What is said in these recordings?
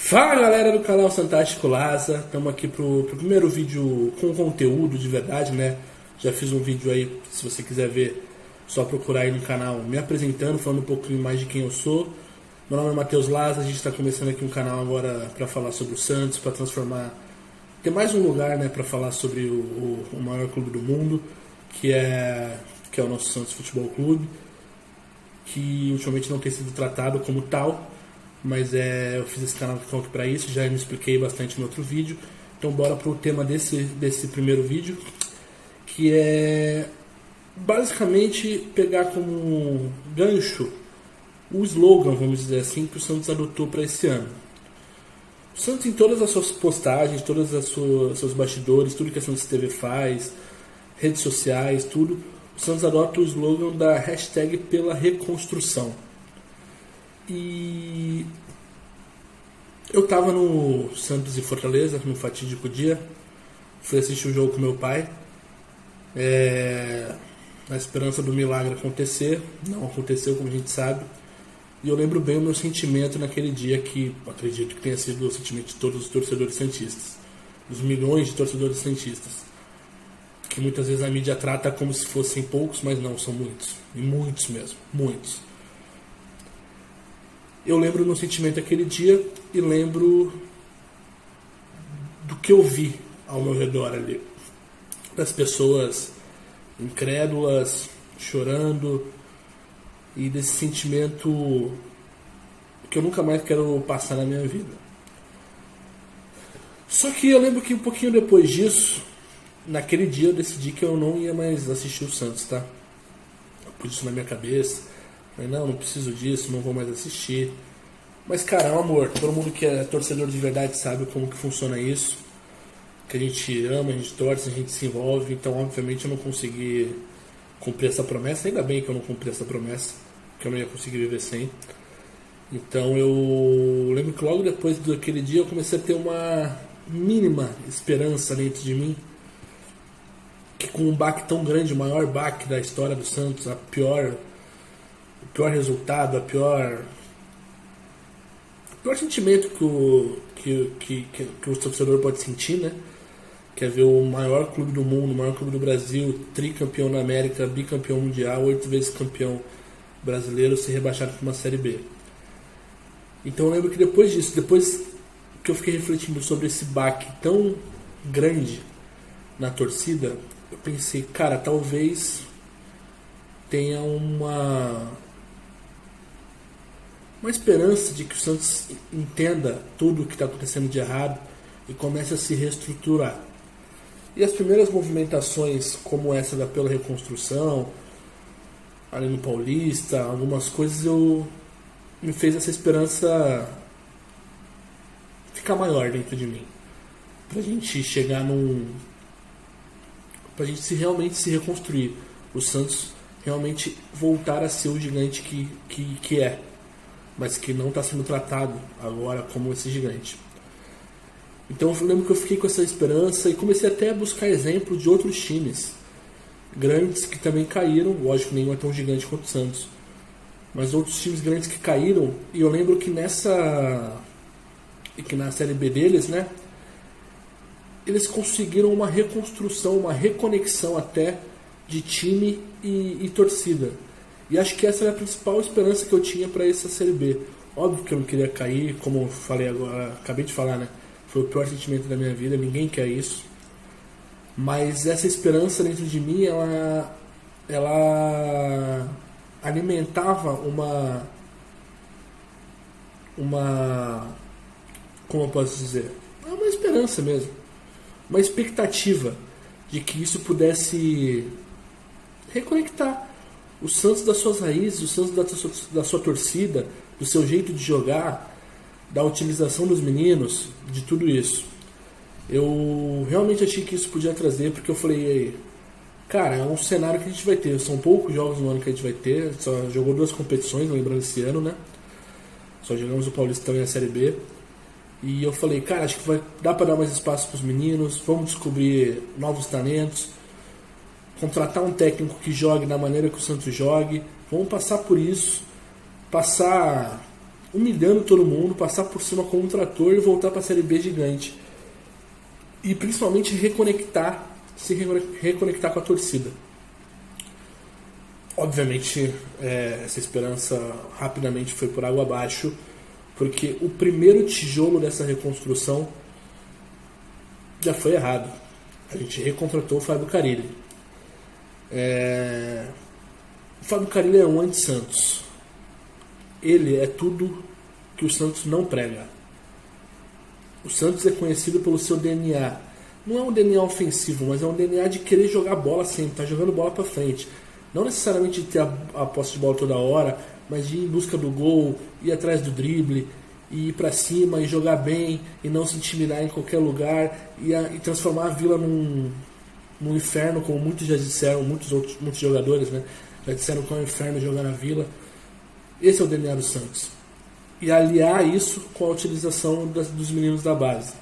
Fala galera do canal Fantástico Laza, estamos aqui pro primeiro vídeo com conteúdo de verdade, né? Já fiz um vídeo aí, se você quiser ver, só procurar aí no canal me apresentando, falando um pouquinho mais de quem eu sou. Meu nome é Matheus Laza, a gente está começando aqui um canal agora para falar sobre o Santos, para transformar, ter mais um lugar, né, para falar sobre o maior clube do mundo, que é o nosso Santos Futebol Clube, que ultimamente não tem sido tratado como tal. Mas eu fiz esse canal para isso, já me expliquei bastante no outro vídeo. Então bora pro tema desse primeiro vídeo, que é basicamente pegar como gancho o slogan, vamos dizer assim, que o Santos adotou para esse ano. O Santos, em todas as suas postagens, todas as seus bastidores, tudo que a Santos TV faz, redes sociais, tudo, o Santos adota o slogan da hashtag pela reconstrução. E eu tava no Santos e Fortaleza, no fatídico dia. Fui assistir o jogo com meu pai, na esperança do milagre acontecer. Não aconteceu, como a gente sabe. E eu lembro bem o meu sentimento naquele dia, que acredito que tenha sido o sentimento de todos os torcedores santistas, dos milhões de torcedores santistas, que muitas vezes a mídia trata como se fossem poucos, mas não, são muitos. E muitos mesmo, muitos. Eu lembro do meu sentimento aquele dia e lembro do que eu vi ao meu redor ali. Das pessoas incrédulas, chorando, e desse sentimento que eu nunca mais quero passar na minha vida. Só que eu lembro que um pouquinho depois disso, naquele dia eu decidi que eu não ia mais assistir o Santos, tá? Eu pus isso na minha cabeça. Falei, não preciso disso, não vou mais assistir. Mas cara, é um amor. Todo mundo que é torcedor de verdade sabe como que funciona isso. Que a gente ama, a gente torce, a gente se envolve. Então obviamente eu não consegui cumprir essa promessa. Ainda bem que eu não cumpri essa promessa, que eu não ia conseguir viver sem. Então eu lembro que logo depois daquele dia eu comecei a ter uma mínima esperança dentro de mim, que com um baque tão grande, o maior baque da história do Santos, o pior resultado, o pior sentimento que o torcedor pode sentir, né? Que é ver o maior clube do mundo, o maior clube do Brasil, tricampeão da América, bicampeão mundial, 8 vezes campeão brasileiro, ser rebaixado para uma Série B. Então eu lembro que depois disso, depois que eu fiquei refletindo sobre esse baque tão grande na torcida, eu pensei, cara, talvez tenha uma esperança de que o Santos entenda tudo o que está acontecendo de errado e comece a se reestruturar. E as primeiras movimentações, como essa da pela reconstrução, ali no Paulista, algumas coisas, me fez essa esperança ficar maior dentro de mim, pra gente chegar pra gente realmente se reconstruir, o Santos realmente voltar a ser o gigante que é, mas que não está sendo tratado agora como esse gigante. Então eu lembro que eu fiquei com essa esperança e comecei até a buscar exemplos de outros times grandes que também caíram. Lógico, nenhum é tão gigante quanto o Santos, mas outros times grandes que caíram. E eu lembro que na Série B deles, né, eles conseguiram uma reconstrução, uma reconexão até de time e torcida. E acho que essa era a principal esperança que eu tinha para essa Série B. Óbvio que eu não queria cair, como eu falei agora, acabei de falar, né? Foi o pior sentimento da minha vida, ninguém quer isso. Mas essa esperança dentro de mim, ela alimentava uma como eu posso dizer? Uma esperança mesmo. Uma expectativa de que isso pudesse reconectar o Santos das suas raízes, o Santos da sua torcida, do seu jeito de jogar, da utilização dos meninos, de tudo isso. Eu realmente achei que isso podia trazer, porque eu falei, cara, é um cenário que a gente vai ter. São poucos jogos no ano que a gente vai ter, só jogou 2 competições, lembrando esse ano, né? Só jogamos o Paulista também na Série B. E eu falei, cara, acho que dá pra dar mais espaço pros meninos, vamos descobrir novos talentos, contratar um técnico que jogue da maneira que o Santos jogue, vamos passar por isso, passar humilhando todo mundo, passar por cima como um trator e voltar para a Série B gigante. E principalmente se reconectar com a torcida. Obviamente, essa esperança rapidamente foi por água abaixo, porque o primeiro tijolo dessa reconstrução já foi errado. A gente recontratou o Fábio Carille. O Fábio Carille é um anti-Santos. Ele é tudo que o Santos não prega. O Santos é conhecido pelo seu DNA. Não é um DNA ofensivo, mas é um DNA de querer jogar bola sempre, tá jogando bola para frente. Não necessariamente de ter a posse de bola toda hora, mas de ir em busca do gol, ir atrás do drible, e ir para cima e jogar bem e não se intimidar em qualquer lugar e transformar a Vila num inferno, como muitos já disseram, muitos jogadores, né, já disseram que é um inferno jogar na Vila. Esse é o DNA do Santos. E aliar isso com a utilização dos meninos da base.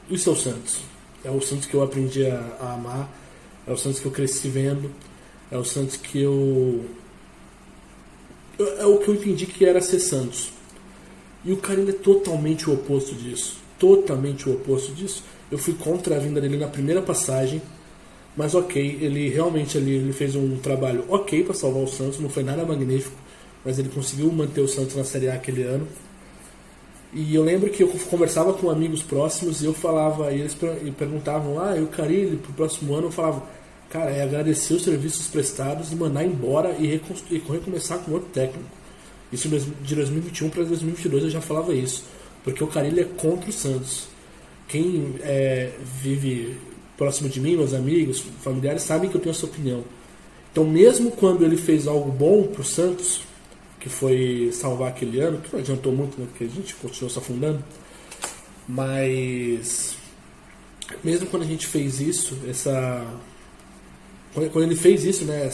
Isso é o Santos. É o Santos que eu aprendi a amar, é o Santos que eu cresci vendo, é o Santos que é o que eu entendi que era ser Santos. E o Carille é totalmente o oposto disso. Totalmente o oposto disso. Eu fui contra a vinda dele na primeira passagem, mas ok, ele realmente ele fez um trabalho ok para salvar o Santos, não foi nada magnífico, mas ele conseguiu manter o Santos na Série A aquele ano. E eu lembro que eu conversava com amigos próximos e eu falava, e eles perguntavam, e o Carille pro próximo ano? Eu falava, cara, é agradecer os serviços prestados e mandar embora e recomeçar com outro técnico. Isso de 2021 para 2022 eu já falava isso, porque o Carille é contra o Santos. Quem vive próximo de mim, meus amigos, familiares, sabem que eu tenho essa opinião. Então, mesmo quando ele fez algo bom pro Santos, que foi salvar aquele ano, que não adiantou muito, né, porque a gente continuou se afundando, mas mesmo quando a gente fez isso, quando ele fez isso, né,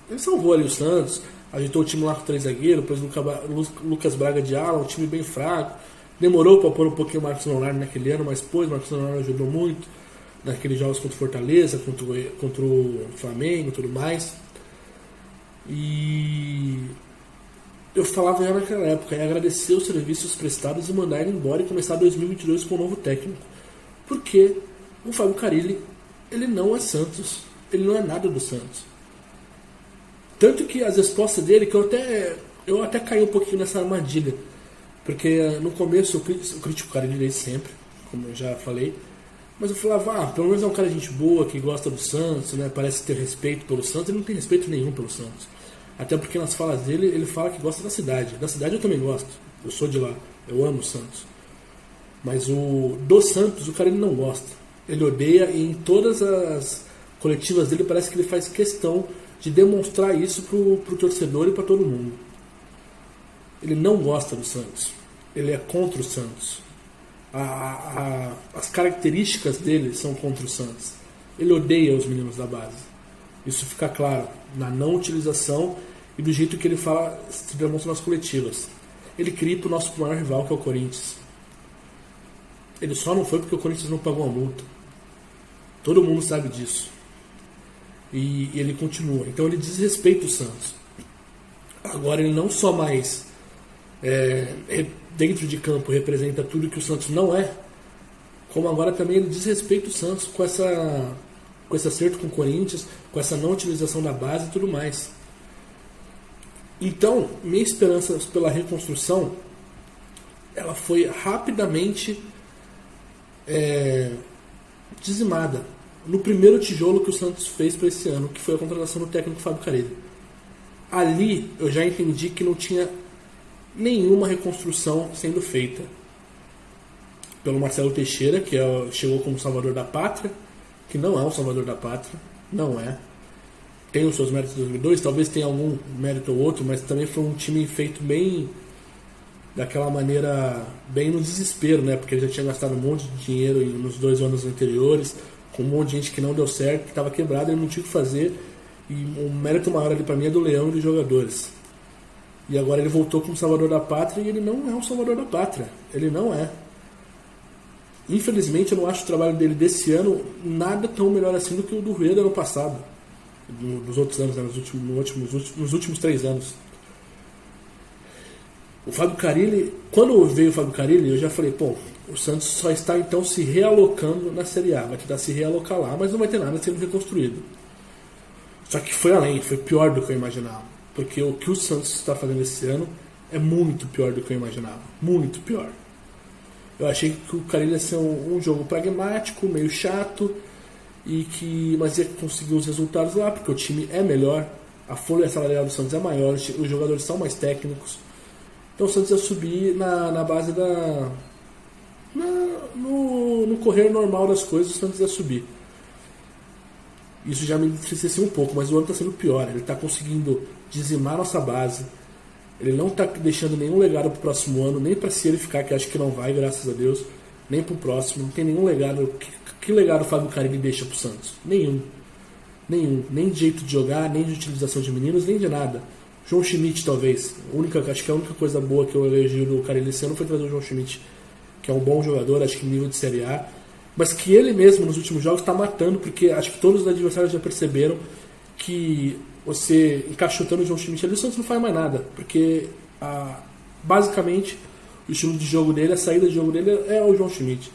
ele salvou ali o Santos, ajeitou o time lá com 3 zagueiros, depois Lucas Braga de ala, um time bem fraco, demorou para pôr um pouquinho o Marcos Leonardo naquele ano, mas depois o Marcos Leonardo ajudou muito naqueles jogos contra o Fortaleza, contra o Flamengo e tudo mais. E eu falava já naquela época, agradecer os serviços prestados e mandar ele embora e começar 2022 com um novo técnico. Porque o Fábio Carille, ele não é Santos, ele não é nada do Santos. Tanto que as respostas dele, que eu até caí um pouquinho nessa armadilha, porque no começo eu critico o Carille desde sempre, como eu já falei, mas eu falava, pelo menos é um cara de gente boa, que gosta do Santos, né, parece ter respeito pelo Santos. Ele não tem respeito nenhum pelo Santos. Até porque nas falas dele, ele fala que gosta da cidade. Da cidade eu também gosto. Eu sou de lá. Eu amo o Santos. Mas do Santos, o cara ele não gosta. Ele odeia e em todas as coletivas dele parece que ele faz questão de demonstrar isso pro torcedor e para todo mundo. Ele não gosta do Santos. Ele é contra o Santos. As características dele são contra o Santos. Ele odeia os meninos da base. Isso fica claro na não utilização e do jeito que ele fala, se demonstra nas coletivas. Ele queria ir pro nosso maior rival, que é o Corinthians. Ele só não foi porque o Corinthians não pagou a multa. Todo mundo sabe disso. E ele continua. Então ele desrespeita o Santos. Agora ele não só mais dentro de campo representa tudo que o Santos não é, como agora também ele desrespeita o Santos com esse acerto com o Corinthians, com essa não utilização da base e tudo mais. Então, minha esperança pela reconstrução, ela foi rapidamente dizimada no primeiro tijolo que o Santos fez para esse ano, que foi a contratação do técnico Fábio Carille. Ali eu já entendi que não tinha nenhuma reconstrução sendo feita pelo Marcelo Teixeira, que chegou como salvador da pátria, que não é um salvador da pátria, não é. Tem os seus méritos de 2002, talvez tenha algum mérito ou outro, mas também foi um time feito bem daquela maneira, bem no desespero, né? Porque ele já tinha gastado um monte de dinheiro nos 2 anos anteriores, com um monte de gente que não deu certo, que estava quebrado, ele não tinha o que fazer, e o mérito maior ali para mim é do Leão e dos jogadores. E agora ele voltou como salvador da pátria e ele não é um salvador da pátria, ele não é. Infelizmente eu não acho o trabalho dele desse ano nada tão melhor assim do que o do Rueda do ano passado, dos outros anos, né, nos últimos 3 anos. O Fábio Carille, quando veio o Fábio Carille, eu já falei, pô, o Santos só está então se realocando na Série A. Vai tentar se realocar lá, mas não vai ter nada sendo reconstruído. Só que foi além, foi pior do que eu imaginava. Porque o que o Santos está fazendo esse ano é muito pior do que eu imaginava. Muito pior. Eu achei que o Carille ia ser um jogo pragmático, meio chato, mas ia conseguir os resultados lá, porque o time é melhor, a folha salarial do Santos é maior, os jogadores são mais técnicos. Então o Santos ia subir na base no correr normal das coisas, o Santos ia subir. Isso já me entristeceu um pouco, mas o ano está sendo pior. Ele está conseguindo dizimar nossa base. Ele não está deixando nenhum legado para o próximo ano, nem para se ele ficar, que acho que não vai, graças a Deus, nem para o próximo. Não tem nenhum legado. Que legado o Fábio Carille deixa para o Santos? Nenhum. Nem de jeito de jogar, nem de utilização de meninos, nem de nada. João Schmidt, talvez. Acho que a única coisa boa que eu elegi do Carille esse ano foi trazer o João Schmidt, que é um bom jogador, acho que nível de Série A, mas que ele mesmo nos últimos jogos está matando, porque acho que todos os adversários já perceberam que você encaixotando o João Schmidt ali, o Santos não faz mais nada, porque basicamente o estilo de jogo dele, a saída de jogo dele é o João Schmidt.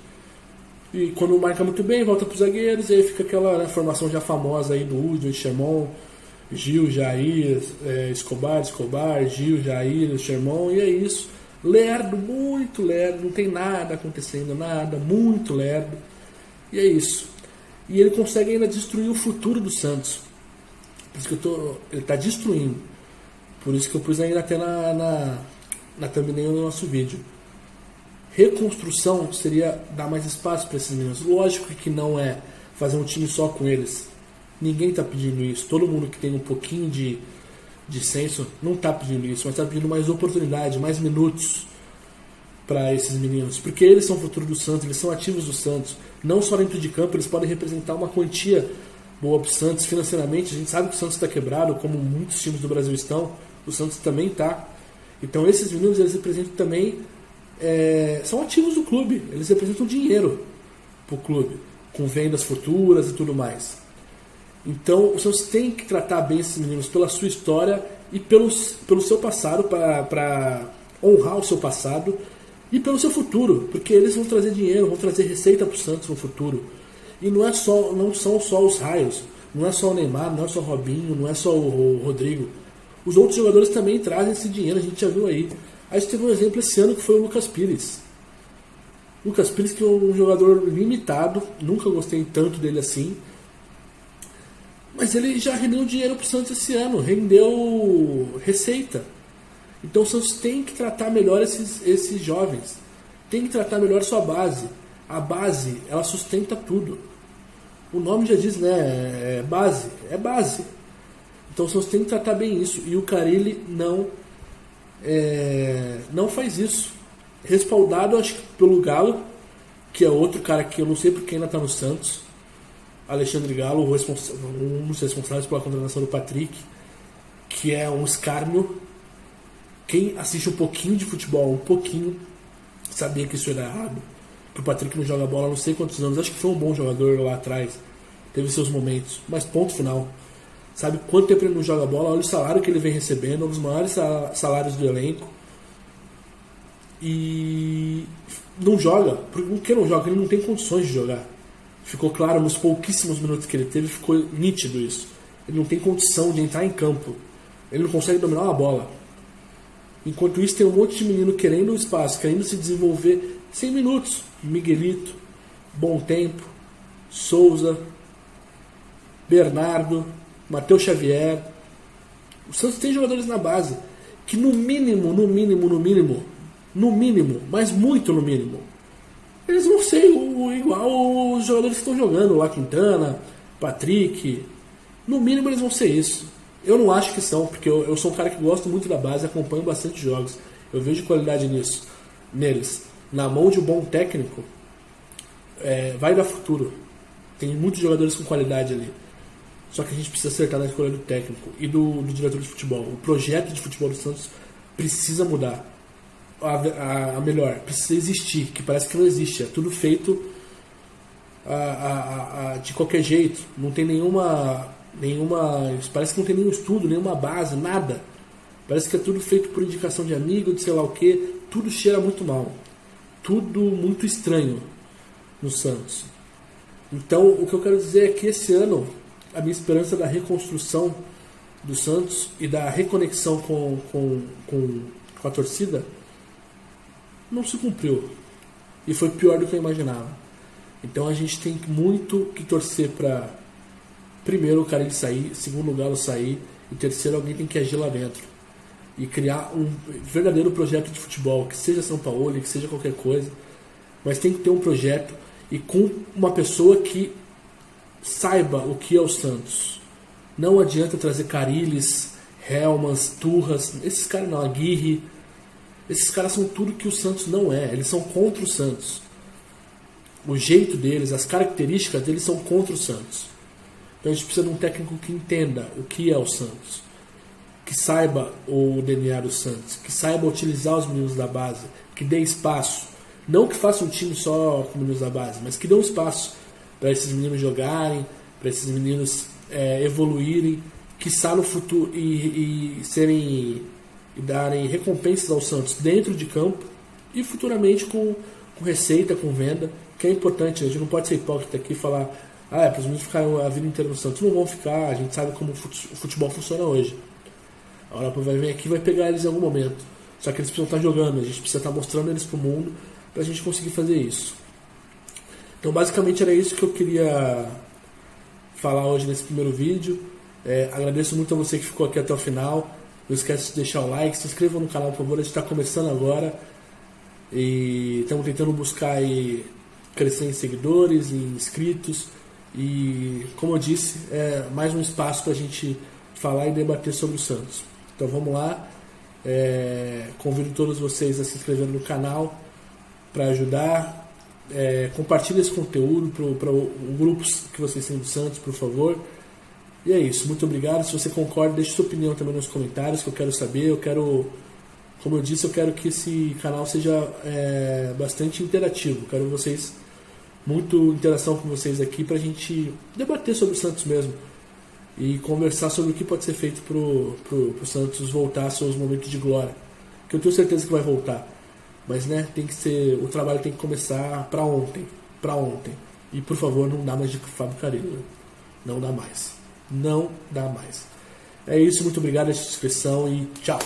E quando marca muito bem, volta para os zagueiros, e aí fica aquela formação já famosa aí do Hudson, Sherman, Gil, Jair, Escobar, Gil, Jair, Sherman, e é isso. Lerdo, muito lerdo, não tem nada acontecendo, nada, muito lerdo. E é isso. E ele consegue ainda destruir o futuro do Santos. Por isso que ele está destruindo. Por isso que eu pus ainda até na thumbnail do nosso vídeo. Reconstrução seria dar mais espaço para esses meninos. Lógico que não é fazer um time só com eles. Ninguém está pedindo isso. Todo mundo que tem um pouquinho de senso não está pedindo isso, mas está pedindo mais oportunidade, mais minutos para esses meninos. Porque eles são o futuro do Santos, eles são ativos do Santos. Não só dentro de campo, eles podem representar uma quantia boa para o Santos financeiramente. A gente sabe que o Santos está quebrado, como muitos times do Brasil estão. O Santos também está. Então esses meninos, eles representam também... são ativos do clube. Eles representam dinheiro para o clube, com vendas futuras e tudo mais. Então o Santos tem que tratar bem esses meninos pela sua história e pelo seu passado, para honrar o seu passado, e pelo seu futuro, porque eles vão trazer dinheiro, vão trazer receita para o Santos no futuro. E não são só os raios, não é só o Neymar, não é só o Robinho, não é só o Rodrigo. Os outros jogadores também trazem esse dinheiro, a gente já viu aí. A gente teve um exemplo esse ano que foi o Lucas Pires. Lucas Pires, que é um jogador limitado, nunca gostei tanto dele assim, mas ele já rendeu dinheiro para o Santos esse ano, rendeu receita. Então o Santos tem que tratar melhor esses jovens, tem que tratar melhor sua base. A base, ela sustenta tudo. O nome já diz, né? É base. Então o Santos tem que tratar bem isso. E o Carille não faz isso. Respaldado, acho que pelo Galo, que é outro cara que eu não sei porque ainda está no Santos. Alexandre Galo, um dos responsáveis pela contratação do Patrick, que é um escárnio. Quem assiste um pouquinho de futebol, sabia que isso era errado. Que o Patrick não joga bola há não sei quantos anos. Acho que foi um bom jogador lá atrás, teve seus momentos, mas ponto final. Sabe quanto tempo ele não joga bola? Olha o salário que ele vem recebendo, um dos maiores salários do elenco. E não joga. Por que não joga? Ele não tem condições de jogar. Ficou claro nos pouquíssimos minutos que ele teve, ficou nítido isso. Ele não tem condição de entrar em campo. Ele não consegue dominar uma bola. Enquanto isso, tem um monte de menino querendo o espaço, querendo se desenvolver. 100 minutos. Miguelito, Bom Tempo, Souza, Bernardo, Matheus Xavier. O Santos tem jogadores na base que no mínimo, mas muito no mínimo, eles vão ser igual os jogadores que estão jogando lá, Quintana, Patrick. No mínimo eles vão ser isso. Eu não acho que são, porque eu sou um cara que gosto muito da base, acompanho bastante jogos, eu vejo qualidade neles. Na mão de um bom técnico, vai dar futuro. Tem muitos jogadores com qualidade ali. Só que a gente precisa acertar na escolha do técnico e do diretor de futebol. O projeto de futebol do Santos precisa mudar. A melhor, precisa existir, que parece que não existe. É tudo feito de qualquer jeito. Não tem nenhuma. Parece que não tem nenhum estudo, nenhuma base, nada. Parece que é tudo feito por indicação de amigo, de sei lá o que. Tudo cheira muito mal. Tudo muito estranho no Santos. Então, o que eu quero dizer é que esse ano, a minha esperança da reconstrução do Santos e da reconexão com a torcida não se cumpriu. E foi pior do que eu imaginava. Então a gente tem muito que torcer para, primeiro, o Carille sair, segundo, o Galo sair, e terceiro, alguém tem que agir lá dentro e criar um verdadeiro projeto de futebol, que seja São Paulo, que seja qualquer coisa, mas tem que ter um projeto e com uma pessoa que saiba o que é o Santos. Não adianta trazer Carilles, Helmans, Turras, esses caras não, Aguirre, esses caras são tudo que o Santos não é, eles são contra o Santos. O jeito deles, as características deles são contra o Santos. Então a gente precisa de um técnico que entenda o que é o Santos, que saiba o DNA do Santos, que saiba utilizar os meninos da base, que dê espaço, não que faça um time só com meninos da base, mas que dê um espaço para esses meninos jogarem, para esses meninos evoluírem, que no futuro e darem recompensas ao Santos dentro de campo e futuramente com receita, com venda, que é importante. A gente não pode ser hipócrita aqui e falar para os meninos ficarem a vida inteira no Santos. Não vão ficar, a gente sabe como o futebol funciona hoje. A Europa vai vir aqui e vai pegar eles em algum momento. Só que eles precisam estar jogando, a gente precisa estar mostrando eles para o mundo para a gente conseguir fazer isso. Então basicamente era isso que eu queria falar hoje nesse primeiro vídeo. Agradeço muito a você que ficou aqui até o final. Não esquece de deixar o like, se inscreva no canal, por favor. A gente está começando agora e estamos tentando buscar aí crescer em seguidores, em inscritos, e como eu disse, é mais um espaço para a gente falar e debater sobre o Santos. Então vamos lá, convido todos vocês a se inscreverem no canal para ajudar, compartilhe esse conteúdo para grupos que vocês têm do Santos, por favor. E é isso, muito obrigado. Se você concorda, deixe sua opinião também nos comentários, que eu quero saber. Como eu disse, eu quero que esse canal seja bastante interativo. Quero muito interação com vocês aqui pra gente debater sobre o Santos mesmo e conversar sobre o que pode ser feito pro Santos voltar aos seus momentos de glória, que eu tenho certeza que vai voltar, mas o trabalho tem que começar pra ontem, e por favor, não dá mais de Fábio Carille, não dá mais. É isso, muito obrigado, a inscrição e tchau.